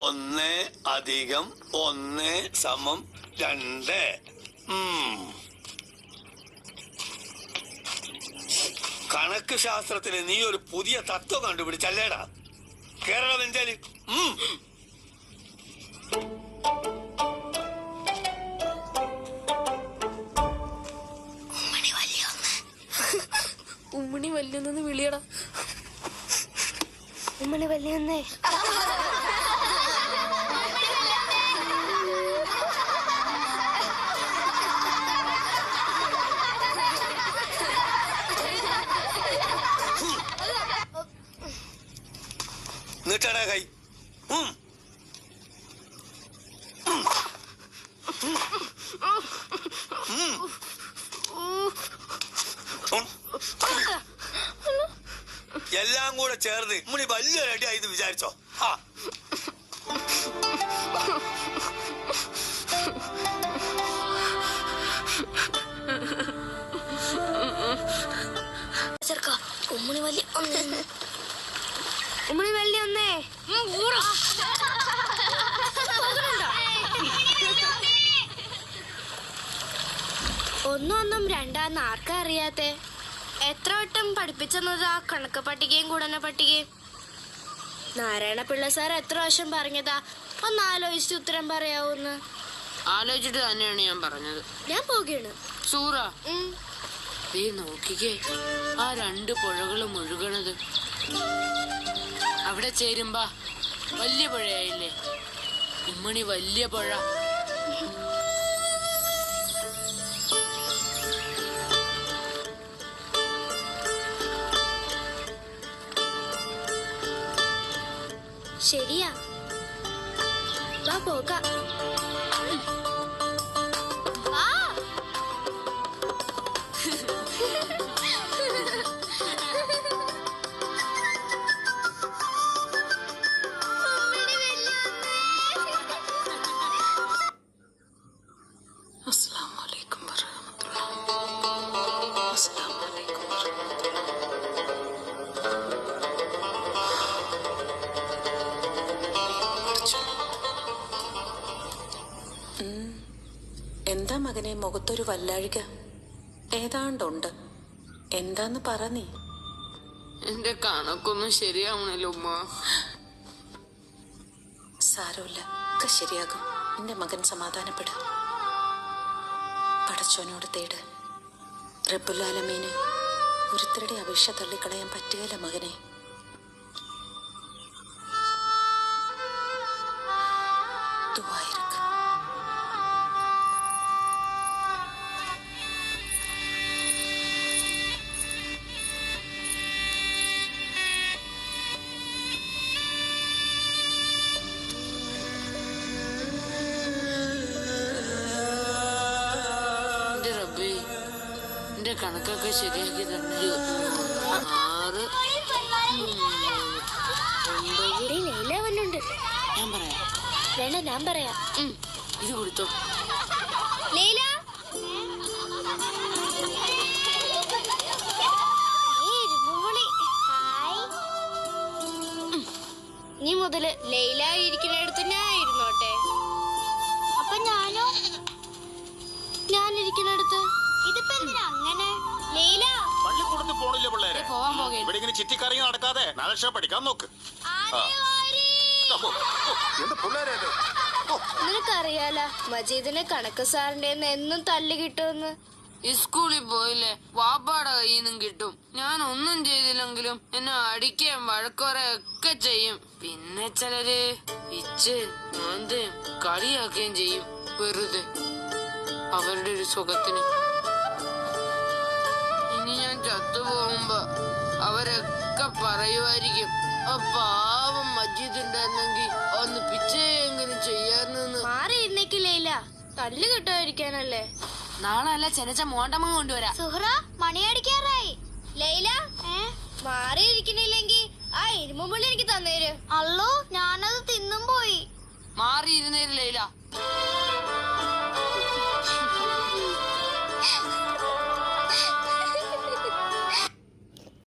1 + 1 = 2. കണക്ക് ശാസ്ത്രത്തില് നീ ഒരു പുതിയ തത്വം കണ്ടുപിടിച്ചല്ലേടാ? കേരള വെഞ്ചാല്. ഉമ്മണി വല്യൊന്നു വിളിയടാ. ഉമ്മണി വല്യൊന്നേ. നീട്ടടാ കൈ. എല്ലാം കൂടെ ചേർന്ന് ഉമ്മണി വലിയൊരടി ആയി വിചാരിച്ചോ? ഉമ്മണി വലിയ ഉമ്മണി വല്യൊന്നേ. ഒന്നും രണ്ടാന്ന് ആർക്കാ അറിയാത്തെ? എത്ര വട്ടം പഠിപ്പിച്ചെന്നതാ കണക്ക് പട്ടികയും ഗുണന പട്ടികയും? നാരായണ പിള്ള സാർ എത്ര പ്രാവശ്യം പറഞ്ഞതാ ഒന്ന് ആലോചിച്ച് ഉത്തരം പറയാവൂന്ന്? ആലോചിച്ചിട്ട് തന്നെയാണ് ഞാൻ പറഞ്ഞത്. ഞാൻ പോകുകയാണ്. സൂറ, നീ നോക്കിക്കേ, ആ 2 പുഴകളും ഒഴുകണത്. അവിടെ ചേരുമ്പോ വലിയ പുഴയായില്ലേ? ഉമ്മണി വലിയ പുഴ. ശരിയാ, വാ പോകാം. എന്താ മകനെ മുഖത്തൊരു വല്ലാഴിക? ഏതാണ്ടുണ്ട്. എന്താന്ന് പറ നീ. എന്റെ കണക്കൊന്നും ശരിയാവണല്ലോ ഉമ്മ. സാരമില്ല, ഒക്കെ ശരിയാകും. എന്റെ മകൻ സമാധാനപ്പെടും. പടച്ചോനോട് തേട്. റബ്ബുൽ ആലമീന് ഒരുത്തരുടെ അപേക്ഷ തള്ളിക്കളയാൻ പറ്റുകയില്ല മകനെ. ദുആയിരിക്ക്. എന്റെ കണക്കൊക്കെ ശരിയാക്കി തന്നെ. 6 9 ഞാൻ പറയാം. വേണ്ട, ഞാൻ പറയാം. ഇത് കൊടുത്തോ. ലൈല, നീ മുതല് ലൈല ഇരിക്കുന്നിടത്ത് ഞാൻ ഇരുന്നോട്ടെ. അപ്പൊ ഞാനിരിക്കുന്നിടത്ത് ഇതിപ്പോ എന്തിനാ അങ്ങനെ? ലൈല, പള്ളിക്കൂടത്ത് പോണില്ലേ പിള്ളേരെ? പോവാൻ പോകേ. ഇവിടെ ഇങ്ങനെ ചിറ്റിക്കറങ്ങി നടക്കാതെ 4 ലക്ഷം പഠിക്കാൻ നോക്ക്. നിനക്കറിയാല മജീദിനെ കണക്ക് സാറിന്റെ എന്നും തല്ല് കിട്ടുമെന്ന്. സ്കൂളിൽ പോയില്ലേ, വാപ്പാടെ കയ്യിൽ നിന്നും കിട്ടും. ഞാൻ ഒന്നും ചെയ്തില്ലെങ്കിലും എന്നെ അടിക്കുകയും വഴക്കുറയൊക്കെ ചെയ്യും. പിന്നെ ചിലര് ഇച്ച് മാന്തയും കളിയാക്കുകയും ചെയ്യും വെറുതെ, അവരുടെ ഒരു സുഖത്തിന്. ഇനി ഞാൻ ചത്തുപോകുമ്പോ അവരൊക്കെ പറയുമായിരിക്കും, ആ പാവം മജീദ് ഉണ്ടായിരുന്നെങ്കിൽ ഒന്ന് പിച്ചയെങ്കിലും ചെയ്യാനെന്ന്. മാറിയിരുന്നേക്കില്ല, തല്ല് കിട്ടാതിരിക്കാനല്ലേ. നാളെ അല്ല ചെനച്ച മോണ്ടമ്മ കൊണ്ടുവരാ. സുഹ്റ, മണിയടിക്കാറായി. ലൈല, മാറിയിരിക്കണില്ലെങ്കി ആ ഇരുമ്പുള്ളി എനിക്ക് തന്നേര്. അല്ലോ, ഞാനത് തിന്നും പോയി. മാറിയിരുന്നേരില്ല.